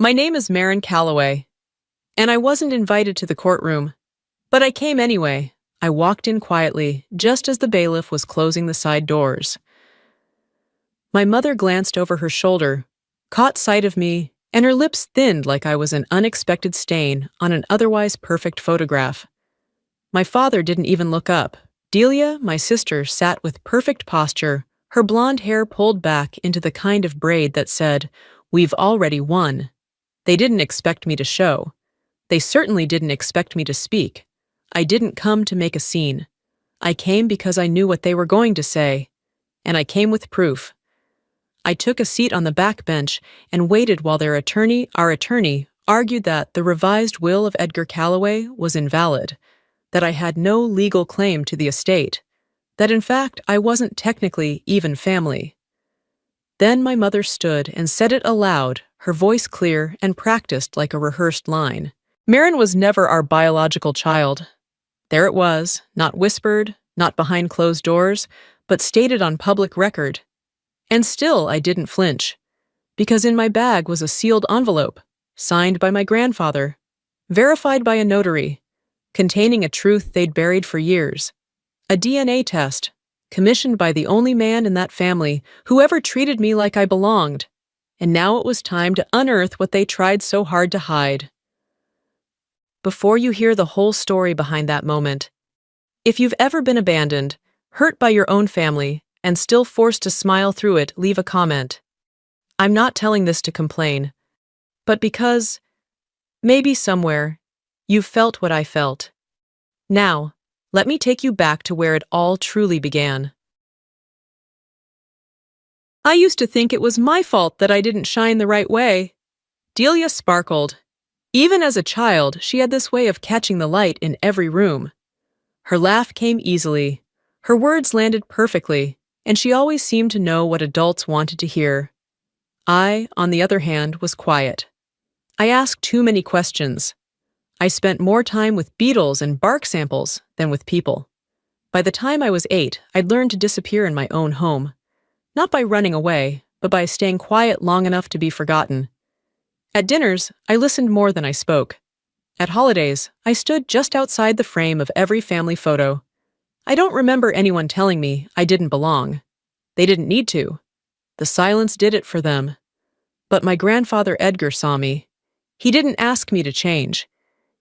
My name is Marin Calloway, and I wasn't invited to the courtroom, but I came anyway. I walked in quietly, just as the bailiff was closing the side doors. My mother glanced over her shoulder, caught sight of me, and her lips thinned like I was an unexpected stain on an otherwise perfect photograph. My father didn't even look up. Delia, my sister, sat with perfect posture, her blonde hair pulled back into the kind of braid that said, "We've already won." They didn't expect me to show. They certainly didn't expect me to speak. I didn't come to make a scene. I came because I knew what they were going to say, and I came with proof. I took a seat on the back bench and waited while our attorney, argued that the revised will of Edgar Calloway was invalid, that I had no legal claim to the estate, that in fact I wasn't technically even family. Then my mother stood and said it aloud, her voice clear and practiced like a rehearsed line. Marin was never our biological child. There it was, not whispered, not behind closed doors, but stated on public record. And still I didn't flinch, because in my bag was a sealed envelope, signed by my grandfather, verified by a notary, containing a truth they'd buried for years, a DNA test, commissioned by the only man in that family who ever treated me like I belonged, and now it was time to unearth what they tried so hard to hide. Before you hear the whole story behind that moment, if you've ever been abandoned, hurt by your own family, and still forced to smile through it, leave a comment. I'm not telling this to complain, but because, maybe somewhere, you've felt what I felt. Now, let me take you back to where it all truly began. I used to think it was my fault that I didn't shine the right way. Delia sparkled. Even as a child, she had this way of catching the light in every room. Her laugh came easily, her words landed perfectly, and she always seemed to know what adults wanted to hear. I, on the other hand, was quiet. I asked too many questions. I spent more time with beetles and bark samples than with people. By the time I was 8, I'd learned to disappear in my own home. Not by running away, but by staying quiet long enough to be forgotten. At dinners, I listened more than I spoke. At holidays, I stood just outside the frame of every family photo. I don't remember anyone telling me I didn't belong. They didn't need to. The silence did it for them. But my grandfather Edgar saw me. He didn't ask me to change.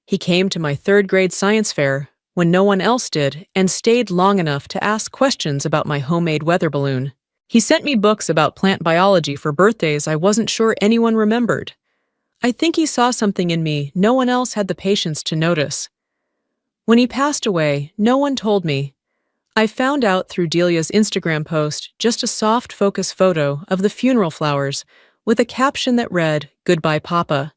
He came to my 3rd grade science fair when no one else did and stayed long enough to ask questions about my homemade weather balloon. He sent me books about plant biology for birthdays I wasn't sure anyone remembered. I think he saw something in me no one else had the patience to notice. When he passed away, no one told me. I found out through Delia's Instagram post, just a soft focus photo of the funeral flowers with a caption that read, "Goodbye, Papa.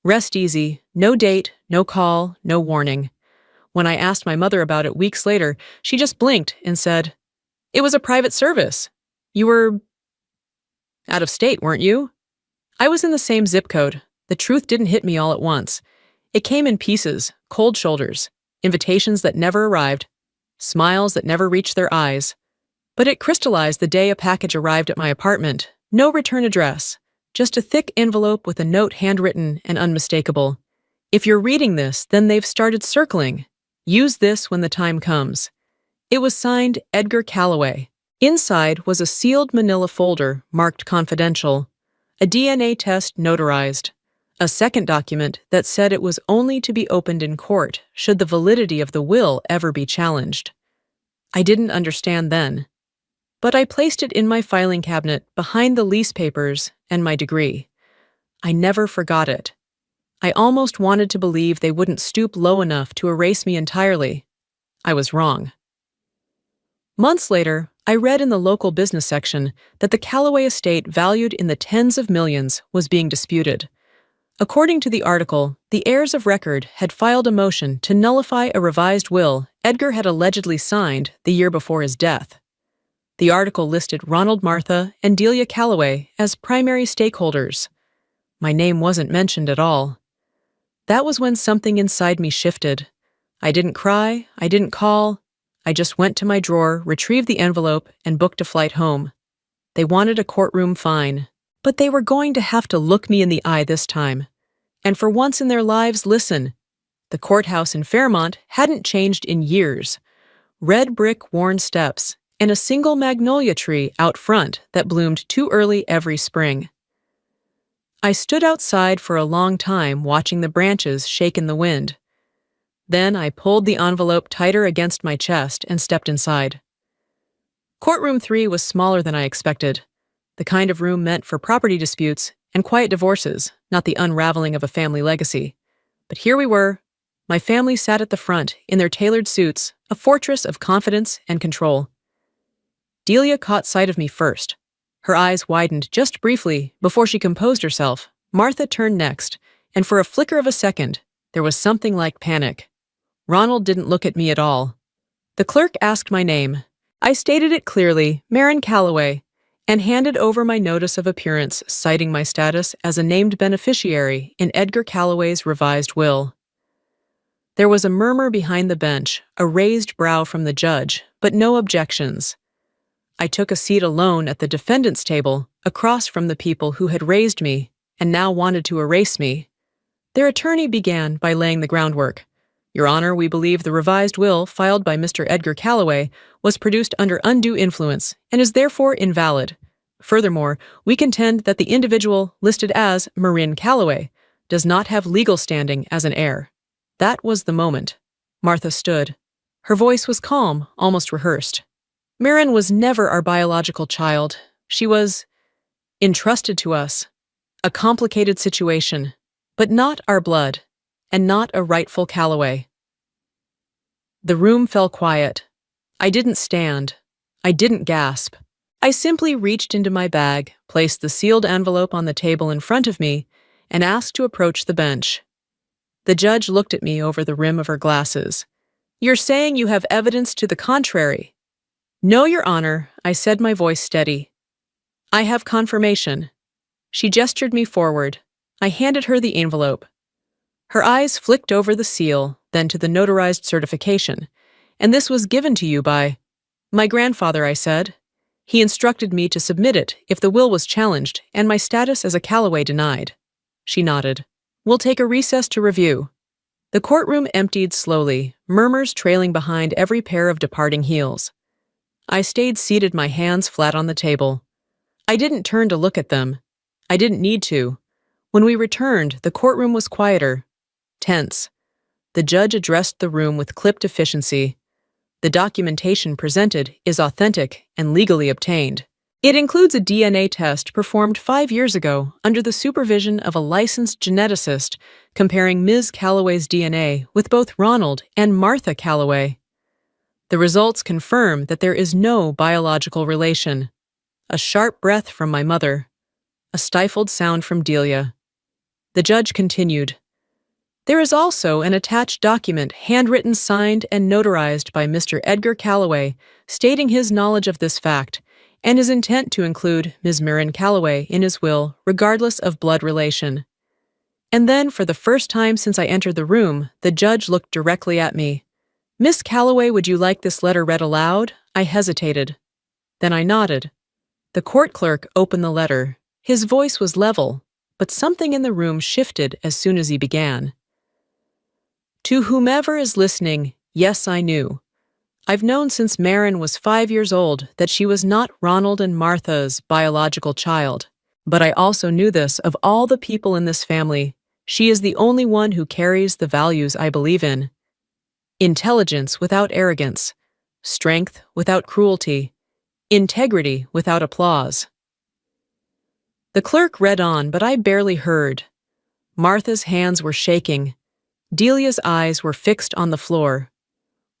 Rest easy, no date, no call, no warning." When I asked my mother about it weeks later, she just blinked and said, "It was a private service. You were out of state, weren't you?" I was in the same zip code. The truth didn't hit me all at once. It came in pieces, cold shoulders, invitations that never arrived, smiles that never reached their eyes. But it crystallized the day a package arrived at my apartment. No return address, just a thick envelope with a note handwritten and unmistakable. "If you're reading this, then they've started circling. Use this when the time comes." It was signed Edgar Calloway. Inside was a sealed manila folder marked confidential, a DNA test notarized, a second document that said it was only to be opened in court should the validity of the will ever be challenged. I didn't understand then, but I placed it in my filing cabinet behind the lease papers and my degree. I never forgot it. I almost wanted to believe they wouldn't stoop low enough to erase me entirely. I was wrong. Months later, I read in the local business section that the Calloway estate, valued in the tens of millions, was being disputed. According to the article, the heirs of record had filed a motion to nullify a revised will Edgar had allegedly signed the year before his death. The article listed Ronald Martha and Delia Calloway as primary stakeholders. My name wasn't mentioned at all. That was when something inside me shifted. I didn't cry, I didn't call. I just went to my drawer, retrieved the envelope, and booked a flight home. They wanted a courtroom fine. But they were going to have to look me in the eye this time. And for once in their lives, listen. The courthouse in Fairmont hadn't changed in years. Red brick worn steps, and a single magnolia tree out front that bloomed too early every spring. I stood outside for a long time watching the branches shake in the wind. Then I pulled the envelope tighter against my chest and stepped inside. Courtroom 3 was smaller than I expected, the kind of room meant for property disputes and quiet divorces, not the unraveling of a family legacy. But here we were. My family sat at the front, in their tailored suits, a fortress of confidence and control. Delia caught sight of me first. Her eyes widened just briefly before she composed herself. Martha turned next, and for a flicker of a second, there was something like panic. Ronald didn't look at me at all. The clerk asked my name. I stated it clearly, Marin Calloway, and handed over my notice of appearance citing my status as a named beneficiary in Edgar Calloway's revised will. There was a murmur behind the bench, a raised brow from the judge, but no objections. I took a seat alone at the defendant's table, across from the people who had raised me and now wanted to erase me. Their attorney began by laying the groundwork. Your Honor, we believe the revised will filed by Mr. Edgar Calloway was produced under undue influence and is therefore invalid. Furthermore, we contend that the individual listed as Marin Calloway does not have legal standing as an heir. That was the moment. Martha stood. Her voice was calm, almost rehearsed. Marin was never our biological child. She was entrusted to us. A complicated situation, but not our blood, and not a rightful Calloway. The room fell quiet. I didn't stand. I didn't gasp. I simply reached into my bag, placed the sealed envelope on the table in front of me, and asked to approach the bench. The judge looked at me over the rim of her glasses. You're saying you have evidence to the contrary? No, Your Honor, I said, my voice steady. I have confirmation. She gestured me forward. I handed her the envelope. Her eyes flicked over the seal, then to the notarized certification. And this was given to you by my grandfather, I said. He instructed me to submit it if the will was challenged and my status as a Calloway denied. She nodded. We'll take a recess to review. The courtroom emptied slowly, murmurs trailing behind every pair of departing heels. I stayed seated, my hands flat on the table. I didn't turn to look at them. I didn't need to. When we returned, the courtroom was quieter, tense. The judge addressed the room with clipped efficiency. The documentation presented is authentic and legally obtained. It includes a DNA test performed 5 years ago under the supervision of a licensed geneticist comparing Ms. Calloway's DNA with both Ronald and Martha Calloway. The results confirm that there is no biological relation. A sharp breath from my mother. A stifled sound from Delia. The judge continued. There is also an attached document handwritten, signed, and notarized by Mr. Edgar Calloway stating his knowledge of this fact and his intent to include Ms. Marin Calloway in his will regardless of blood relation. And then, for the first time since I entered the room, the judge looked directly at me. Miss Calloway, would you like this letter read aloud? I hesitated. Then I nodded. The court clerk opened the letter. His voice was level, but something in the room shifted as soon as he began. To whomever is listening, yes, I knew. I've known since Marin was 5 years old that she was not Ronald and Martha's biological child. But I also knew this of all the people in this family. She is the only one who carries the values I believe in. Intelligence without arrogance, strength without cruelty, integrity without applause. The clerk read on, but I barely heard. Martha's hands were shaking. Delia's eyes were fixed on the floor.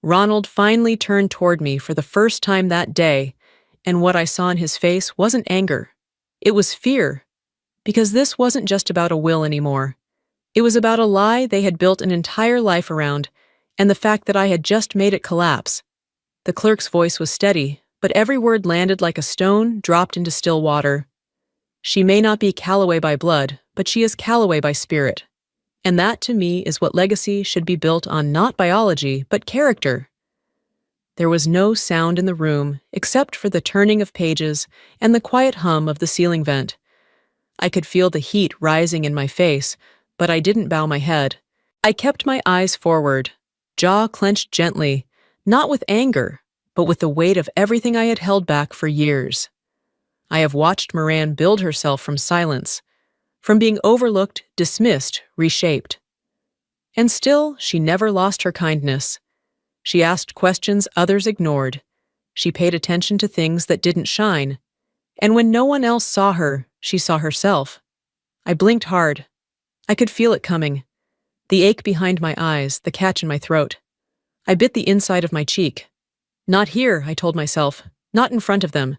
Ronald finally turned toward me for the first time that day, and what I saw in his face wasn't anger. It was fear, because this wasn't just about a will anymore. It was about a lie they had built an entire life around, and the fact that I had just made it collapse. The clerk's voice was steady, but every word landed like a stone dropped into still water. She may not be Calloway by blood, but she is Calloway by spirit. And that, to me, is what legacy should be built on, not biology, but character. There was no sound in the room except for the turning of pages and the quiet hum of the ceiling vent. I could feel the heat rising in my face, but I didn't bow my head. I kept my eyes forward, jaw clenched gently, not with anger, but with the weight of everything I had held back for years. I have watched Moran build herself from silence, from being overlooked, dismissed, reshaped. And still, she never lost her kindness. She asked questions others ignored. She paid attention to things that didn't shine. And when no one else saw her, she saw herself. I blinked hard. I could feel it coming. The ache behind my eyes, the catch in my throat. I bit the inside of my cheek. Not here, I told myself. Not in front of them.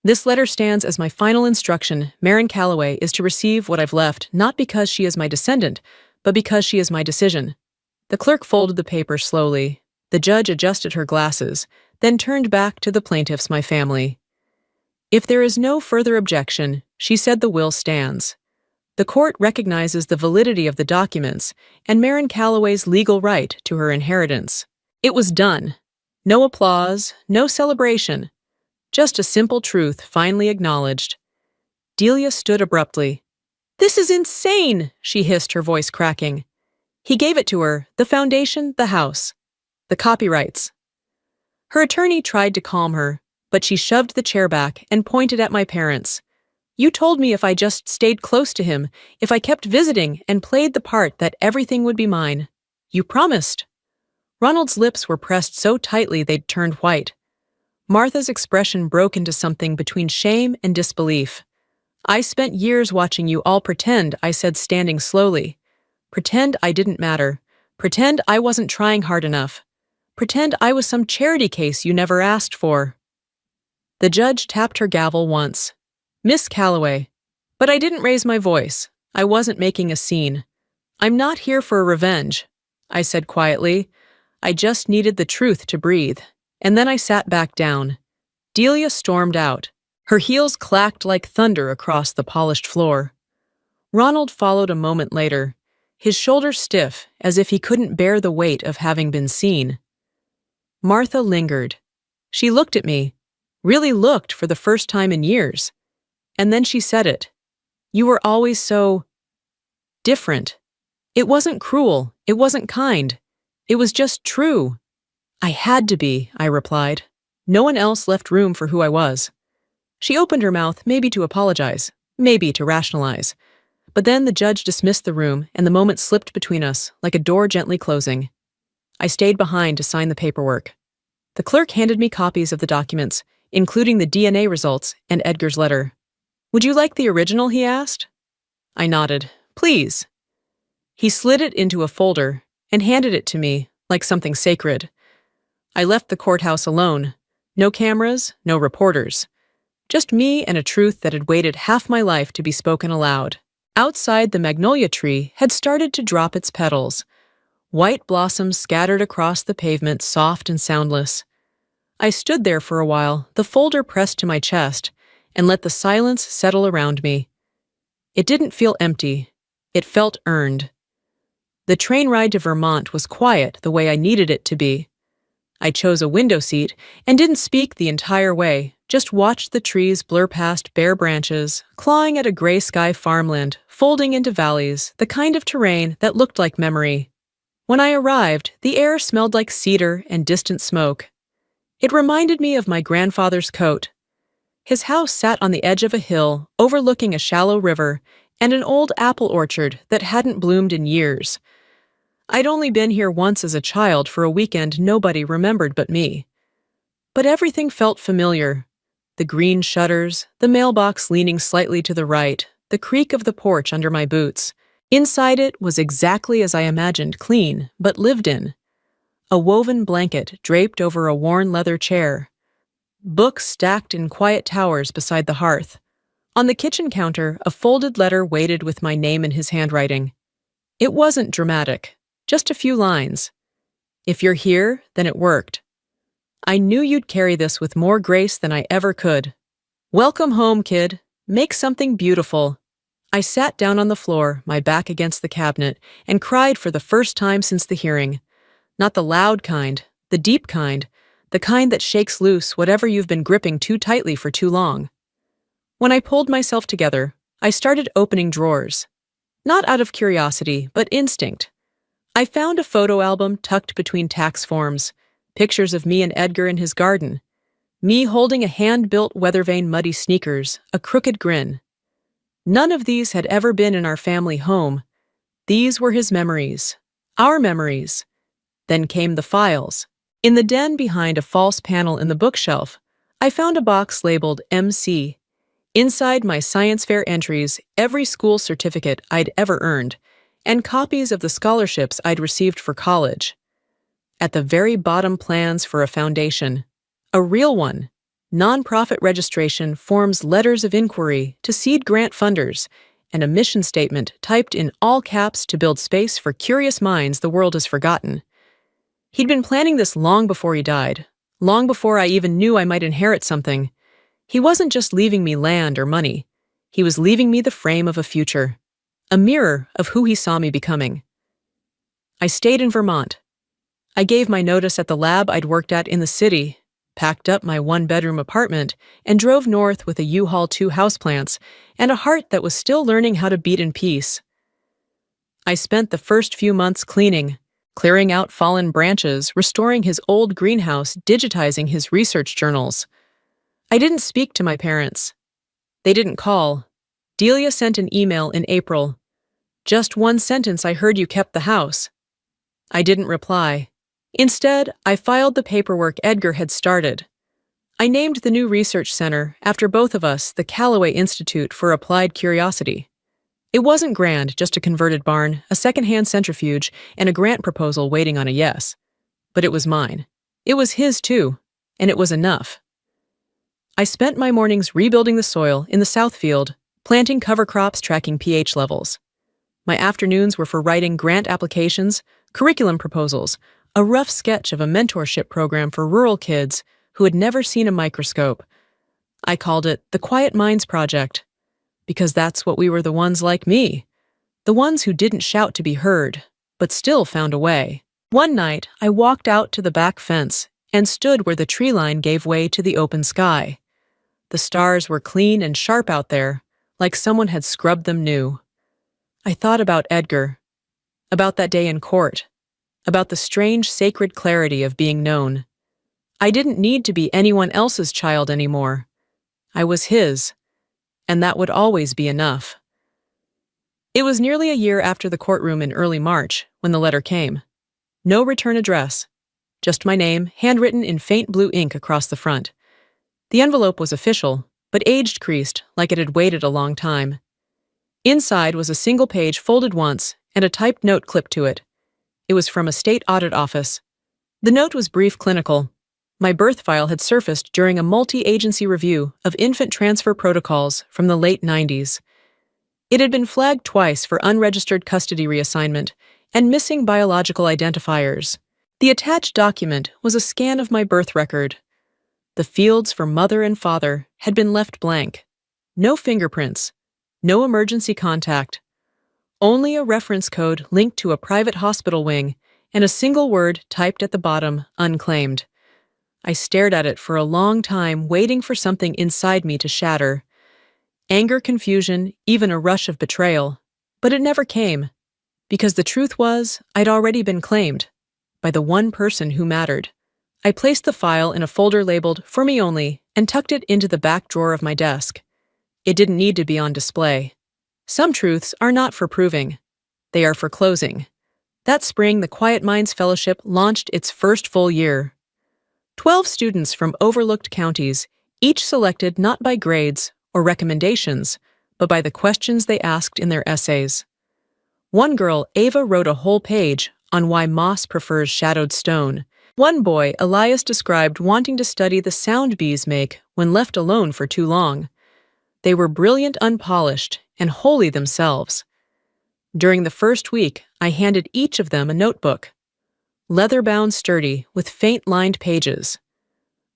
This letter stands as my final instruction. Marin Calloway is to receive what I've left, not because she is my descendant, but because she is my decision. The clerk folded the paper slowly. The judge adjusted her glasses, then turned back to the plaintiffs, my family. If there is no further objection, she said, the will stands. The court recognizes the validity of the documents and Marin Calloway's legal right to her inheritance. It was done. No applause, no celebration. Just a simple truth finally acknowledged. Delia stood abruptly. "This is insane," she hissed, her voice cracking. He gave it to her, the foundation, the house, the copyrights. Her attorney tried to calm her, but she shoved the chair back and pointed at my parents. "You told me if I just stayed close to him, if I kept visiting and played the part, that everything would be mine. You promised." Ronald's lips were pressed so tightly they'd turned white. Martha's expression broke into something between shame and disbelief. "I spent years watching you all pretend," I said, standing slowly. "Pretend I didn't matter. Pretend I wasn't trying hard enough. Pretend I was some charity case you never asked for." The judge tapped her gavel once. "Miss Calloway." But I didn't raise my voice. I wasn't making a scene. "I'm not here for revenge," I said quietly. I just needed the truth to breathe. And then I sat back down. Delia stormed out. Her heels clacked like thunder across the polished floor. Ronald followed a moment later, his shoulders stiff, as if he couldn't bear the weight of having been seen. Martha lingered. She looked at me, really looked for the first time in years. And then she said it. "You were always so different." It wasn't cruel, it wasn't kind. It was just true. "I had to be," I replied. No one else left room for who I was. She opened her mouth, maybe to apologize, maybe to rationalize. But then the judge dismissed the room, and the moment slipped between us, like a door gently closing. I stayed behind to sign the paperwork. The clerk handed me copies of the documents, including the DNA results and Edgar's letter. "Would you like the original?" he asked. I nodded. "Please." He slid it into a folder and handed it to me like something sacred. I left the courthouse alone. No cameras, no reporters. Just me and a truth that had waited half my life to be spoken aloud. Outside, the magnolia tree had started to drop its petals. White blossoms scattered across the pavement, soft and soundless. I stood there for a while, the folder pressed to my chest, and let the silence settle around me. It didn't feel empty. It felt earned. The train ride to Vermont was quiet the way I needed it to be. I chose a window seat and didn't speak the entire way, just watched the trees blur past bare branches, clawing at a gray sky farmland, folding into valleys, the kind of terrain that looked like memory. When I arrived, the air smelled like cedar and distant smoke. It reminded me of my grandfather's coat. His house sat on the edge of a hill, overlooking a shallow river and an old apple orchard that hadn't bloomed in years. I'd only been here once as a child for a weekend nobody remembered but me. But everything felt familiar. The green shutters, the mailbox leaning slightly to the right, the creak of the porch under my boots. Inside it was exactly as I imagined, clean, but lived in. A woven blanket draped over a worn leather chair. Books stacked in quiet towers beside the hearth. On the kitchen counter, a folded letter waited with my name in his handwriting. It wasn't dramatic. Just a few lines. "If you're here, then it worked. I knew you'd carry this with more grace than I ever could. Welcome home, kid. Make something beautiful." I sat down on the floor, my back against the cabinet, and cried for the first time since the hearing. Not the loud kind, the deep kind, the kind that shakes loose whatever you've been gripping too tightly for too long. When I pulled myself together, I started opening drawers. Not out of curiosity, but instinct. I found a photo album tucked between tax forms, pictures of me and Edgar in his garden, me holding a hand-built weather-vane muddy sneakers, a crooked grin. None of these had ever been in our family home. These were his memories, our memories. Then came the files. In the den behind a false panel in the bookshelf, I found a box labeled MC. Inside my science fair entries, every school certificate I'd ever earned, and copies of the scholarships I'd received for college. At the very bottom, plans for a foundation. A real one. Nonprofit registration, forms, letters of inquiry to seed grant funders, and a mission statement typed in all caps to build space for curious minds the world has forgotten. He'd been planning this long before he died, long before I even knew I might inherit something. He wasn't just leaving me land or money. He was leaving me the frame of a future, a mirror of who he saw me becoming. I stayed in Vermont. I gave my notice at the lab I'd worked at in the city, packed up my one-bedroom apartment, and drove north with a U-Haul 2 houseplants and a heart that was still learning how to beat in peace. I spent the first few months clearing out fallen branches, restoring his old greenhouse, digitizing his research journals. I didn't speak to my parents. They didn't call. Delia sent an email in April. Just one sentence: I heard you kept the house. I didn't reply. Instead, I filed the paperwork Edgar had started. I named the new research center, after both of us, the Callaway Institute for Applied Curiosity. It wasn't grand, just a converted barn, a second-hand centrifuge, and a grant proposal waiting on a yes. But it was mine. It was his too, and it was enough. I spent my mornings rebuilding the soil in the south field, planting cover crops, tracking pH levels. My afternoons were for writing grant applications, curriculum proposals, a rough sketch of a mentorship program for rural kids who had never seen a microscope. I called it the Quiet Minds Project, because that's what we were, the ones like me, the ones who didn't shout to be heard, but still found a way. One night, I walked out to the back fence and stood where the tree line gave way to the open sky. The stars were clean and sharp out there, like someone had scrubbed them new. I thought about Edgar, about that day in court, about the strange sacred clarity of being known. I didn't need to be anyone else's child anymore. I was his, and that would always be enough. It was nearly a year after the courtroom in early March when the letter came. No return address, just my name, handwritten in faint blue ink across the front. The envelope was official, but age-creased, like it had waited a long time. Inside was a single page folded once and a typed note clipped to it. It was from a state audit office. The note was brief, clinical. My birth file had surfaced during a multi-agency review of infant transfer protocols from the late 90s. It had been flagged twice for unregistered custody reassignment and missing biological identifiers. The attached document was a scan of my birth record. The fields for mother and father had been left blank. No fingerprints, no emergency contact. Only a reference code linked to a private hospital wing and a single word typed at the bottom, unclaimed. I stared at it for a long time, waiting for something inside me to shatter. Anger, confusion, even a rush of betrayal. But it never came, because the truth was, I'd already been claimed by the one person who mattered. I placed the file in a folder labeled "For Me Only" and tucked it into the back drawer of my desk. It didn't need to be on display. Some truths are not for proving. They are for closing. That spring, the Quiet Minds Fellowship launched its first full year. 12 students from overlooked counties, each selected not by grades or recommendations, but by the questions they asked in their essays. One girl, Ava, wrote a whole page on why moss prefers shadowed stone. One boy, Elias, described wanting to study the sound bees make when left alone for too long. They were brilliant, unpolished, and holy themselves. During the first week, I handed each of them a notebook. Leather-bound, sturdy, with faint-lined pages.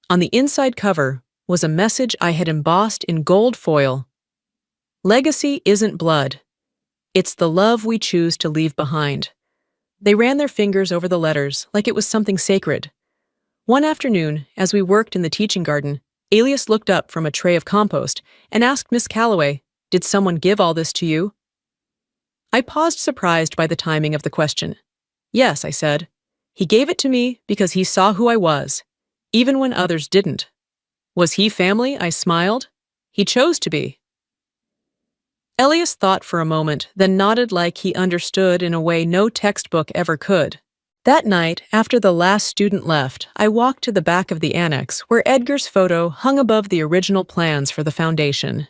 On the inside cover was a message I had embossed in gold foil. Legacy isn't blood. It's the love we choose to leave behind. They ran their fingers over the letters like it was something sacred. One afternoon, as we worked in the teaching garden, Elias looked up from a tray of compost and asked Miss Callaway, Did someone give all this to you? I paused, surprised by the timing of the question. Yes, I said. He gave it to me because he saw who I was, even when others didn't. Was he family? I smiled. He chose to be. Elias thought for a moment, then nodded like he understood in a way no textbook ever could. That night, after the last student left, I walked to the back of the annex where Edgar's photo hung above the original plans for the foundation.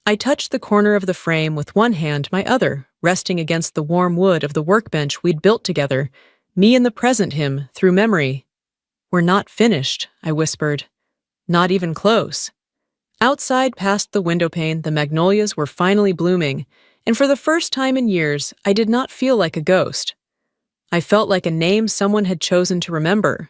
I touched the corner of the frame with one hand, my other resting against the warm wood of the workbench we'd built together, me and the present him, through memory. We're not finished, I whispered. Not even close. Outside, past the windowpane, the magnolias were finally blooming, and for the first time in years, I did not feel like a ghost. I felt like a name someone had chosen to remember.